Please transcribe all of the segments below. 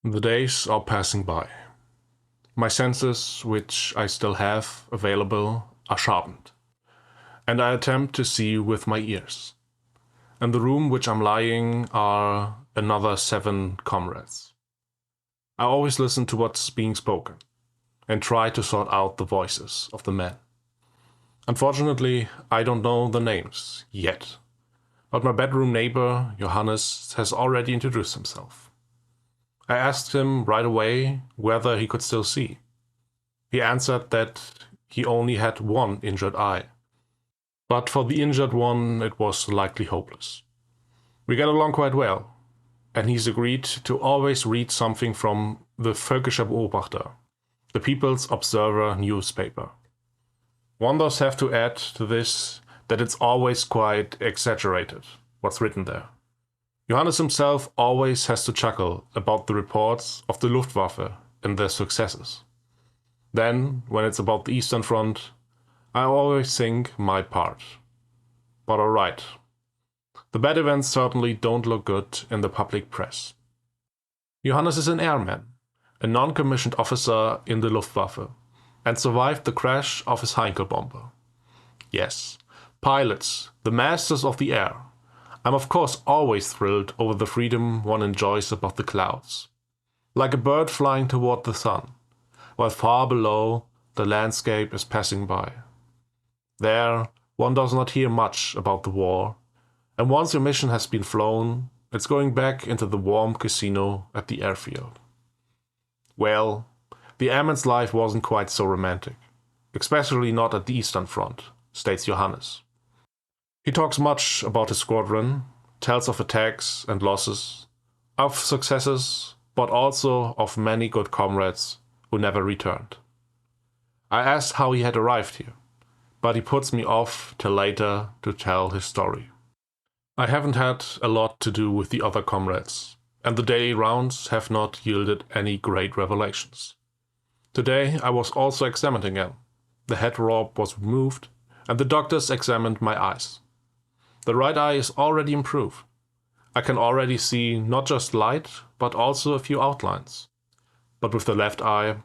The days are passing by. My senses, which I still have available, are sharpened, and I attempt to see with my ears. In the room which I'm lying are another 7 comrades. I always listen to what's being spoken, and try to sort out the voices of the men. Unfortunately, I don't know the names yet, but my bedroom neighbor, Johannes, has already introduced himself. I asked him right away whether he could still see. He answered that he only had one injured eye, but for the injured one it was likely hopeless. We get along quite well, and he's agreed to always read something from the Völkischer Beobachter, the People's Observer newspaper. One does have to add to this that it's always quite exaggerated, what's written there. Johannes himself always has to chuckle about the reports of the Luftwaffe and their successes. Then, when it's about the Eastern Front, I always think my part. But alright. The bad events certainly don't look good in the public press. Johannes is an airman, a non-commissioned officer in the Luftwaffe, and survived the crash of his Heinkel bomber. Yes, pilots, the masters of the air. I'm of course always thrilled over the freedom one enjoys above the clouds, like a bird flying toward the sun, while far below the landscape is passing by. There, one does not hear much about the war, and once your mission has been flown, it's going back into the warm casino at the airfield. Well, the airman's life wasn't quite so romantic, especially not at the Eastern Front, states Johannes. He talks much about his squadron, tells of attacks and losses, of successes, but also of many good comrades who never returned. I asked how he had arrived here, but he puts me off till later to tell his story. I haven't had a lot to do with the other comrades, and the daily rounds have not yielded any great revelations. Today I was also examined again. The head robe was removed, and the doctors examined my eyes. The right eye is already improved. I can already see not just light, but also a few outlines. But with the left eye,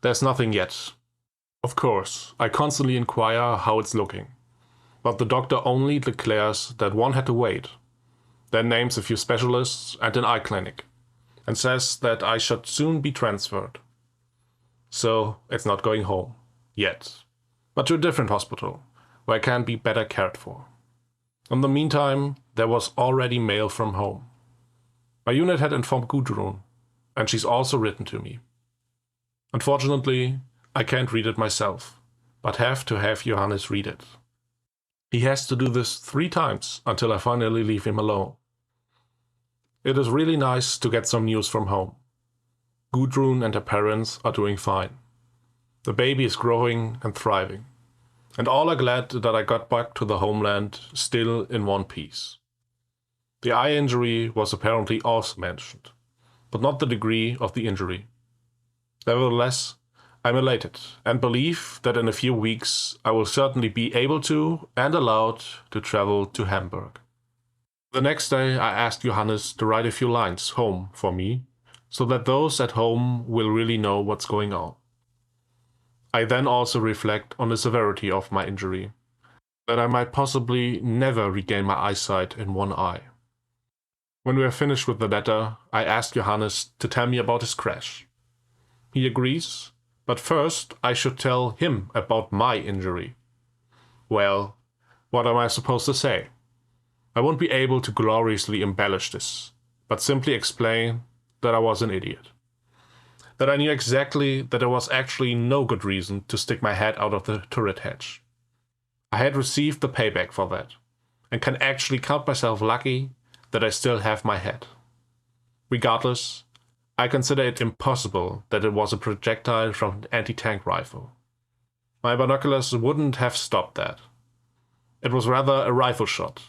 there's nothing yet. Of course, I constantly inquire how it's looking, but the doctor only declares that one had to wait, then names a few specialists and an eye clinic, and says that I should soon be transferred. So it's not going home, yet, but to a different hospital, where I can be better cared for. In the meantime, there was already mail from home. My unit had informed Gudrun, and she's also written to me. Unfortunately, I can't read it myself, but have to have Johannes read it. He has to do this 3 times until I finally leave him alone. It is really nice to get some news from home. Gudrun and her parents are doing fine. The baby is growing and thriving. And all are glad that I got back to the homeland still in one piece. The eye injury was apparently also mentioned, but not the degree of the injury. Nevertheless, I'm elated and believe that in a few weeks I will certainly be able to and allowed to travel to Hamburg. The next day I asked Johannes to write a few lines home for me, so that those at home will really know what's going on. I then also reflect on the severity of my injury, that I might possibly never regain my eyesight in one eye. When we are finished with the letter, I asked Johannes to tell me about his crash. He agrees, but first I should tell him about my injury. Well, what am I supposed to say? I won't be able to gloriously embellish this, but simply explain that I was an idiot. That I knew exactly that there was actually no good reason to stick my head out of the turret hatch. I had received the payback for that, and can actually count myself lucky that I still have my head. Regardless, I consider it impossible that it was a projectile from an anti-tank rifle. My binoculars wouldn't have stopped that. It was rather a rifle shot,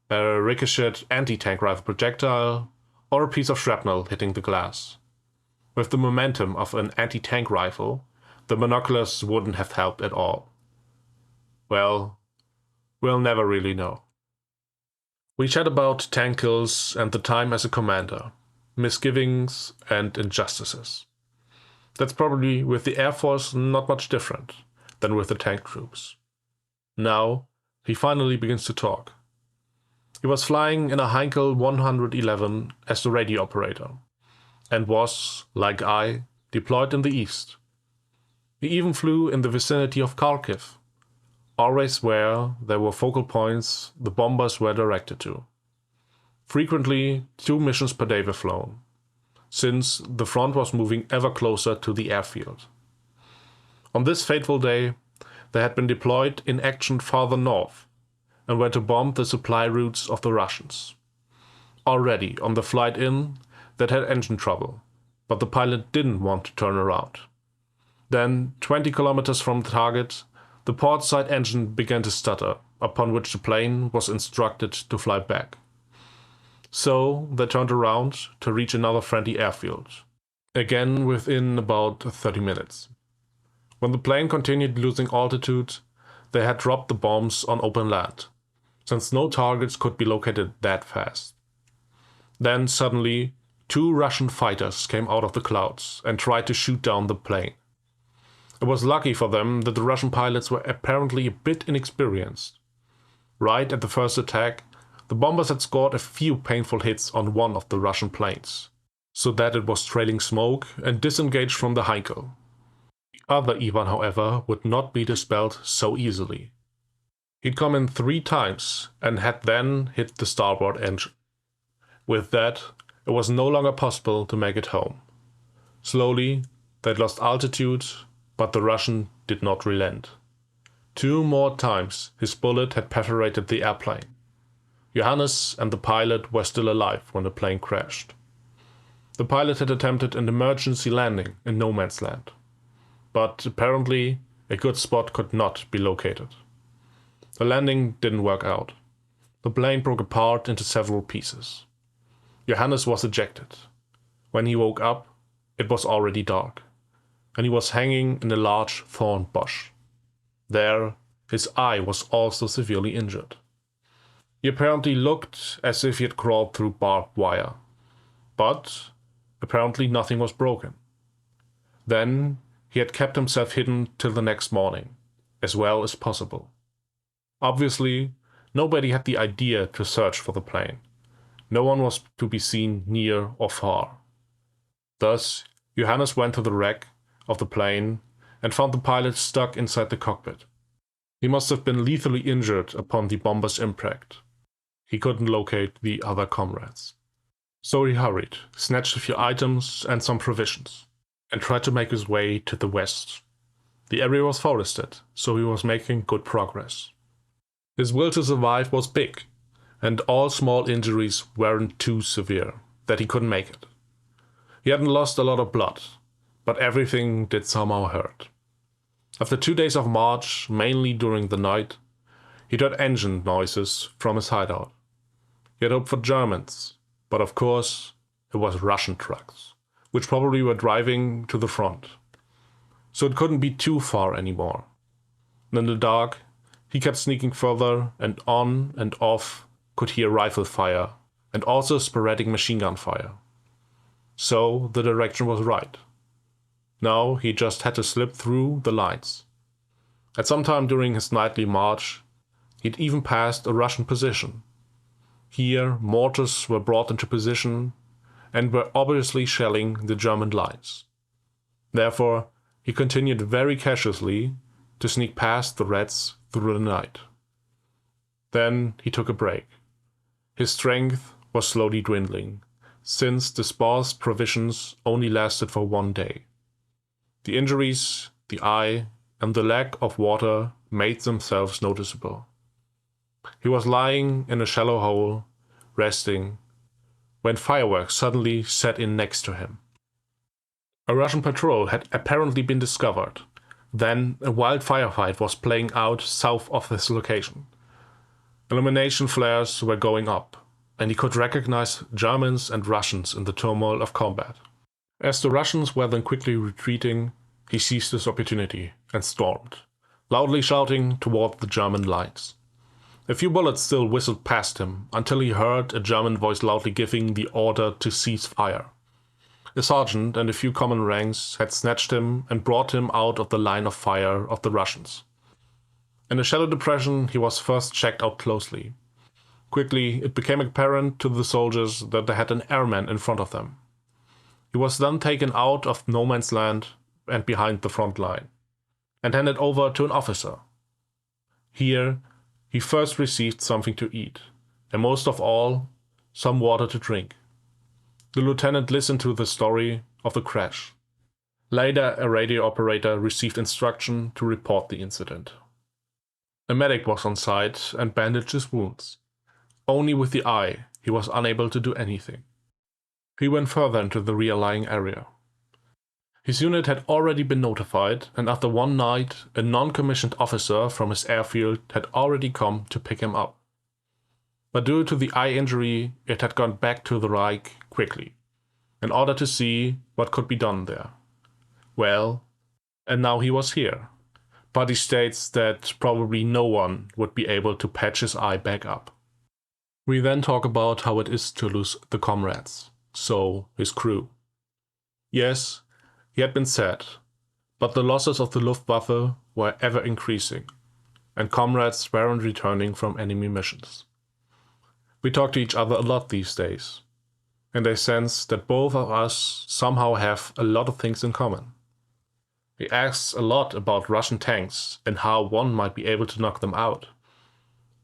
a ricocheted anti-tank rifle projectile, or a piece of shrapnel hitting the glass. With the momentum of an anti-tank rifle, the binoculars wouldn't have helped at all. Well, we'll never really know. We chat about tank kills and the time as a commander. misgivings, and injustices. That's probably with the Air Force not much different than with the tank troops. Now, he finally begins to talk. He was flying in a Heinkel 111 as the radio operator, and was, like I, deployed in the east. He even flew in the vicinity of Kharkiv, always where there were focal points the bombers were directed to. Frequently, 2 missions per day were flown, since the front was moving ever closer to the airfield. On this fateful day, they had been deployed in action farther north and were to bomb the supply routes of the Russians. Already on the flight in, that had engine trouble, but the pilot didn't want to turn around. Then, 20 kilometers from the target, the port side engine began to stutter, upon which the plane was instructed to fly back. So they turned around to reach another friendly airfield, again within about 30 minutes. When the plane continued losing altitude, they had dropped the bombs on open land, since no targets could be located that fast. Then suddenly, 2 Russian fighters came out of the clouds and tried to shoot down the plane. It was lucky for them that the Russian pilots were apparently a bit inexperienced. Right at the first attack, the bombers had scored a few painful hits on one of the Russian planes, so that it was trailing smoke and disengaged from the Heinkel. The other Ivan, however, would not be dispelled so easily. He'd come in 3 times and had then hit the starboard engine. With that, it was no longer possible to make it home. Slowly, they'd lost altitude, but the Russian did not relent. 2 more times his bullet had perforated the airplane. Johannes and the pilot were still alive when the plane crashed. The pilot had attempted an emergency landing in no man's land, but apparently a good spot could not be located. The landing didn't work out. The plane broke apart into several pieces. Johannes was ejected. When he woke up, it was already dark, and he was hanging in a large thorn bush. There, his eye was also severely injured. He apparently looked as if he had crawled through barbed wire, but apparently nothing was broken. Then he had kept himself hidden till the next morning, as well as possible. Obviously, nobody had the idea to search for the plane. No one was to be seen near or far. Thus, Johannes went to the wreck of the plane and found the pilot stuck inside the cockpit. He must have been lethally injured upon the bomber's impact. He couldn't locate the other comrades. So he hurried, snatched a few items and some provisions, and tried to make his way to the west. The area was forested, so he was making good progress. His will to survive was big, and all small injuries weren't too severe that he couldn't make it. He hadn't lost a lot of blood, but everything did somehow hurt. After 2 days of march, mainly during the night, he heard engine noises from his hideout. He had hoped for Germans, but of course it was Russian trucks, which probably were driving to the front. So it couldn't be too far anymore. And in the dark, he kept sneaking further, and on and off could hear rifle fire and also sporadic machine gun fire. So the direction was right. Now he just had to slip through the lines. At some time during his nightly march, he'd even passed a Russian position. Here, mortars were brought into position and were obviously shelling the German lines. Therefore, he continued very cautiously to sneak past the Reds through the night. Then he took a break. His strength was slowly dwindling, since the sparse provisions only lasted for 1 day. The injuries, the eye, and the lack of water made themselves noticeable. He was lying in a shallow hole, resting, when fireworks suddenly set in next to him. A Russian patrol had apparently been discovered. Then a wild firefight was playing out south of his location. Illumination flares were going up, and he could recognize Germans and Russians in the turmoil of combat. As the Russians were then quickly retreating, he seized his opportunity and stormed, loudly shouting toward the German lines. A few bullets still whistled past him until he heard a German voice loudly giving the order to cease fire. A sergeant and a few common ranks had snatched him and brought him out of the line of fire of the Russians. In a shallow depression, he was first checked out closely. Quickly, it became apparent to the soldiers that they had an airman in front of them. He was then taken out of no man's land and behind the front line, and handed over to an officer. Here, he first received something to eat, and most of all, some water to drink. The lieutenant listened to the story of the crash. Later, a radio operator received instruction to report the incident. A medic was on site and bandaged his wounds. Only with the eye, he was unable to do anything. He went further into the rear lying area. His unit had already been notified, and after one night, a non-commissioned officer from his airfield had already come to pick him up. But due to the eye injury, it had gone back to the Reich quickly, in order to see what could be done there. Well, and now he was here, but he states that probably no one would be able to patch his eye back up. We then talk about how it is to lose the comrades, so his crew. Yes, he had been sad, but the losses of the Luftwaffe were ever increasing, and comrades weren't returning from enemy missions. We talk to each other a lot these days, and I sense that both of us somehow have a lot of things in common. He asks a lot about Russian tanks and how one might be able to knock them out.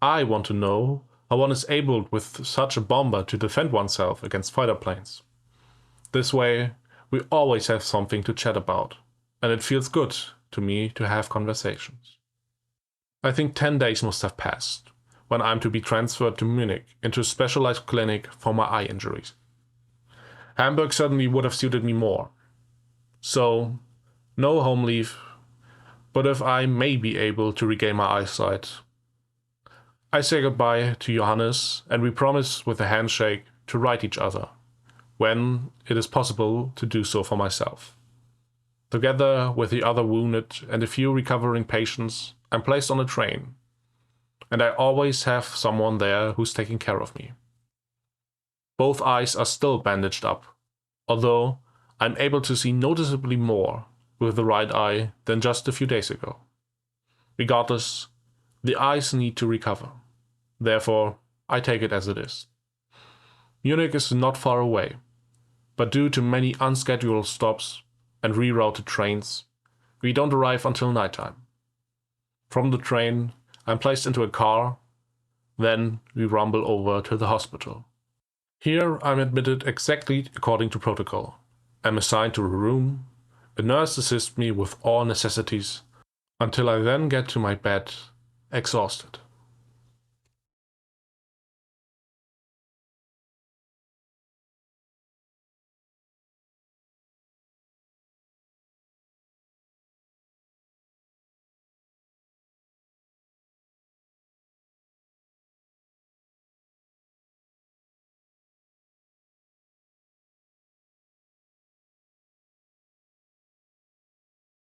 I want to know how one is able with such a bomber to defend oneself against fighter planes. This way, we always have something to chat about, and it feels good to me to have conversations. I think 10 days must have passed when I'm to be transferred to Munich into a specialized clinic for my eye injuries. Hamburg certainly would have suited me more. So, no home leave, but if I may be able to regain my eyesight. I say goodbye to Johannes, and we promise with a handshake to write each other, when it is possible to do so for myself. Together with the other wounded and a few recovering patients, I'm placed on a train, and I always have someone there who's taking care of me. Both eyes are still bandaged up, although I'm able to see noticeably more with the right eye than just a few days ago. Regardless, the eyes need to recover. Therefore, I take it as it is. Munich is not far away, but due to many unscheduled stops and rerouted trains, we don't arrive until nighttime. From the train, I'm placed into a car, then we rumble over to the hospital. Here I'm admitted exactly according to protocol. I'm assigned to a room, a nurse assists me with all necessities, until I then get to my bed, exhausted.